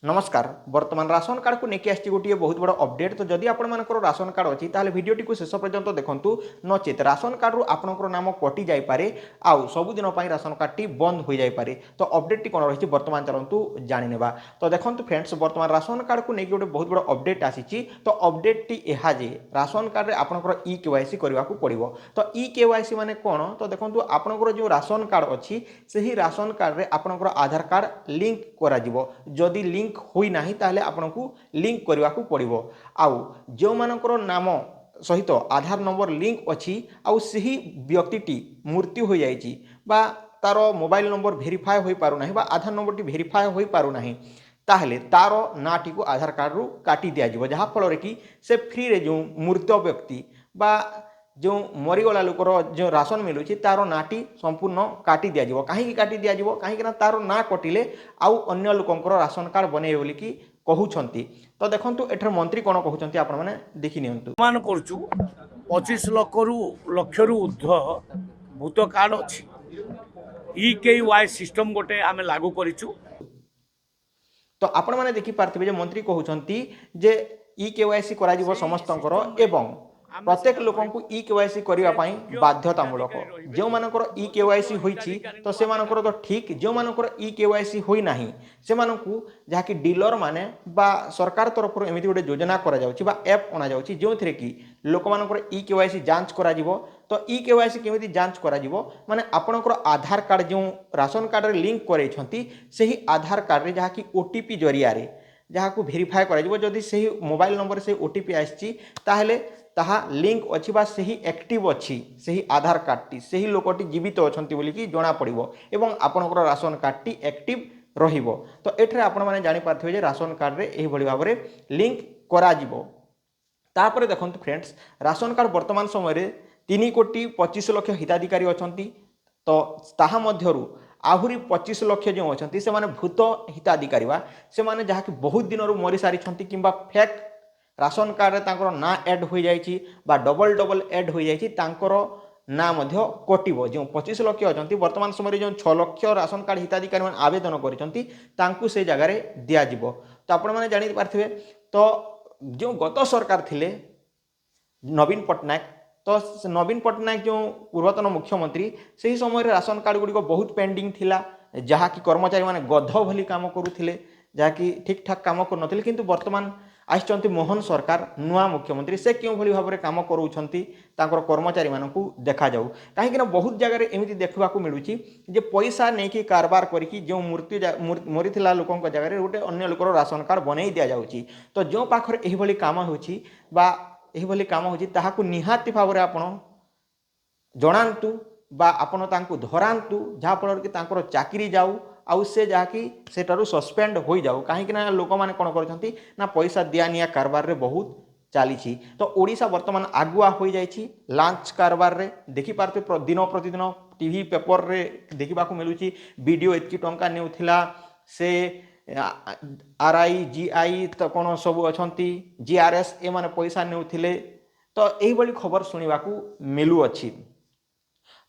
नमस्कार बर्तमान ration card को लेकिन आसी गोटे बहुत बड़ अपडेट। तो जदि आपण राशन कार्ड अच्छी ताले भिडियोटी को शेष पर्यंत देखूँ नचेत राशन कार्ड रु आपणकर नाम कटि जापे आउ सबुदिन राशन कार्ड टी बंद हो जापे। तो अपडेट टी कौन रही बर्तमान चलतु जाने। तो देखो फ्रेंड्स बर्तमान राशन कार्ड को लेकिन गोटे बहुत बड़ अपडेट आसी। तो अपडेट टी यह जे राशन कार्ड में आपंकर इ केवाईसी करने को पड़ो। तो इ केवाईसी माने कौन तो देखो आपंकर जो राशन कार्ड अच्छी से राशन कार्ड में आपंकर आधार कार्ड लिंक करा जदि लिंक होई नाही ताहले आपनको लिंक करने को पड़ो। आउ जो मानकर नाम सहित आधार नंबर लिंक अच्छी आउ सही व्यक्ति मृत्यु हो जाइए बा तार मोबाइल नंबर भेरीफाए हो पारु नाही बा आधार नंबर टी भेरीफाए हो पारु नाही ताहले तार नाटी को आधार कार्ड रु काटी दिया जिवो जहाँ फल कि से फ्री रे जो मृत व्यक्ति बा जो मरीगला लोकर जो राशन मिलूँ तार नाटी संपूर्ण काटी दिज्व कहीं काटी दिज्व कहीं तार ना कटिले आउ अन्य लोकंकर राशन कार्ड बनइबे बोलिकी कहउछंती। तो देखंतु एठर मंत्री कोन कहउछंती आपण माने देखि नियंतु। मान करछु 25 लक्ष रु ऊर्ध्व भूत कार्ड अछि ई केवाई सिस्टम गोटे आमे लागू करिछु। तो आपण माने देखि पारथिबे जे मंत्री कहउछंती जे ई केवाईसी करा जिवो समस्तंकर एवं प्रत्येक लोक इ केवाईसी करने बाध्यतामूलक जो मानकर इ केवाईसी होईछि तो से मानकर तो ठीक जो मानकर इ केवाईसी होई नाही से मानकु जहाँकि डीलर माने बा सरकार तरफ एमती गोटे योजना करा जाउछि बा ऐप अना जाउछि जो थिरे कि लोक मानकर इ केवाईसी जांच करा जिवो। तो इ केवाईसी केमिति जांच करा जिवो माने आपनकर आधार कार्ड जो राशन कार्ड रे लिंक करैछंती सेही आधार कार्ड रे जहाँकि ओटीपी जरिया रे जहाँ को भेरीफाए करा जिवो जदि सेही मोबाइल नंबर से ओटीपी आछि ताहले ताहा लिंक अच्छी बा सही एक्टिव अच्छी सही आधार कार्ड टी सही लोकटी जीवित अच्छी बोलिकी जना पड़ो एवं आपनकर राशन कार्ड टी एक्टिव रहिबो। तो एठरे आपण माने जानि पारथिबे जे राशन कार्ड रे एही भली भाबरे लिंक करा जिवो। तापरे देखंतु फ्रेंड्स राशन कार्ड वर्तमान समय रे 3,25,00,000 हिताधिकारी अछंती। तो ताहा मध्यरु आहुरी 25 लक्ष जो अछंती से माने भूत हिताधिकारी बा से माने जहा कि बहुत दिन रु मरी सारी छंती किंबा फेक राशन कार्ड रे तांकर ना ऐड हो जाइछि बा डबल ऐड हो जाइछि तांकर ना मध्य कटिबो। जो 25 लक्ष अछंती वर्तमान समय जो 6 लक्ष राशन कार्ड हिताधिकारी मान आवेदन करिसंती तांकु से जगह रे दिया जिवो। तो आपण माने जानि पारथिबे तो जो गत सरकार थिले नवीन पटनायक तो नवीन पटनायक जो पूर्वतन मुख्यमंत्री से ही समय राशन कार्ड गुड़ी बहुत पेंडिंग थिला जहाँ कि कर्मचारी माने गध भली काम करुथिले जहाँ कि ठीक ठाक काम कर नथिले किंतु वर्तमान आइछंती मोहन सरकार नुआ मुख्यमंत्री से क्यों भली भाबरे काम करूछंती तांकर कर्मचारी मानकु देखा जाऊ कहीं बहुत जगह रे एमिति देखबा को मिलुची जे पैसा नेकी कारबार करिकी जो मरीथिला लोकंक जगह रे गोटे अन्य लोकर राशन कार्ड बनै दिया जाउची। तो जो पाखर एही भली काम होची बा एही भली काम होची ताहाकु निहाती भाबरे आपण जणांतु बा आपण तांकु धरांतु जहाँ फल कि तांकर चाकरी जाऊ आउ से जहाँकि सेटारू सस्पेंड हो जाऊ कहीं लोक मैंने कौन करछंती ना पैसा दिया निया कारबार रे बहुत चली। तो ओडिशा वर्तमान आगुआ हो जाइछि लांच कारबार रे देखि पारते दिन प्रतिदिन टीवी पेपर रे देखा मिलूँ वीडियो एतकी टंका नेउथिला से आरआई जीआई तो कौन सब अछंती जीआरएस ए माने पैसा नेउथिले। तो यही भली खबर सुनिबा को मिलू अछि।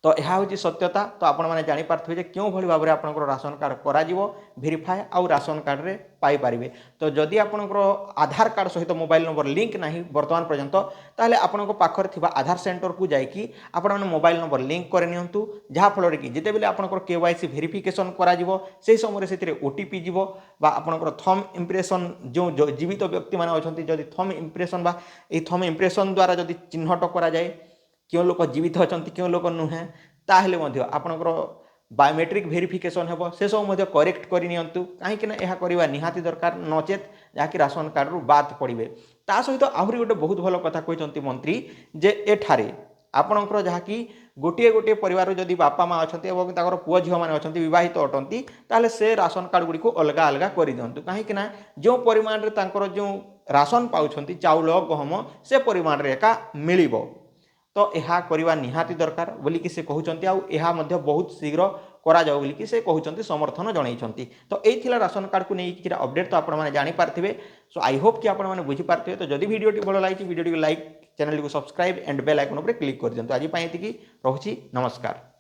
तो यह हूँ सत्यता। तो आपण मैंने जापारे जे क्यों भली भाव में आपंकर राशन कार्ड करा भेरीफाए आउ राशन कार्ड रे पाई पारिबे। तो जदि आपंकर आधार कार्ड सहित मोबाइल नंबर लिंक नहीं वर्तमान पर्यंत ताहले आपनको पाखरे थिबा आधार सेंटर को जाइकी आपण माने मोबाइल नंबर लिंक करे नियंतु जहाँ फल कि जिते बेले आपंकर केवाईसी भेरिफिकेशन करा जिवो से समय से ओटीपी जीवो बा आपंकर थम इम्प्रेशन जो जीवित व्यक्ति माने अछंती जदि थम इम्प्रेशन बा ए थम इम्प्रेशन द्वारा जदि चिन्हट करा जाए क्यों लोक जीवित अच्छा क्यों लोक नुहे ताहले आपणकर बायोमेट्रिक भेरिफिकेशन हेबो से सब करेक्ट करनियंतु कहीं यह करवा निहाती दरकार नचेत जहाँकि राशन कार्ड रु बाद पड़े। ता सहित आहरी गोटे बहुत भल कथा कहते मंत्री जे एठारे आपणकर जहाँकि गोटे गोटे परिवार जदि बापा माँ अच्छा और पुओ झील मैंने अच्छा बहित अटंती ताहले से राशन कार्ड गुड़ी को अलग अलग कर दिंतु कहीं जो परिमाण में जो राशन पाउछंती चाउल गहम से परिमाण रे एका मिलिबो। तो यह करवा निहाती दरकार बोलिकी से कहते आउ बहुत शीघ्र करा जाओ बोलिकी से कहते समर्थन जनइछंती। तो यही राशन कार्ड को लेकिन अपडेट तो आपने जानीपारे। सो आई होप कि आपने बुझीपारे। तो जदि वीडियो भल लगी वीडियो लाइक चैनल को सब्सक्राइब एंड बेल आइकन पर क्लिक कर दिंतु। आज रहुछि नमस्कार।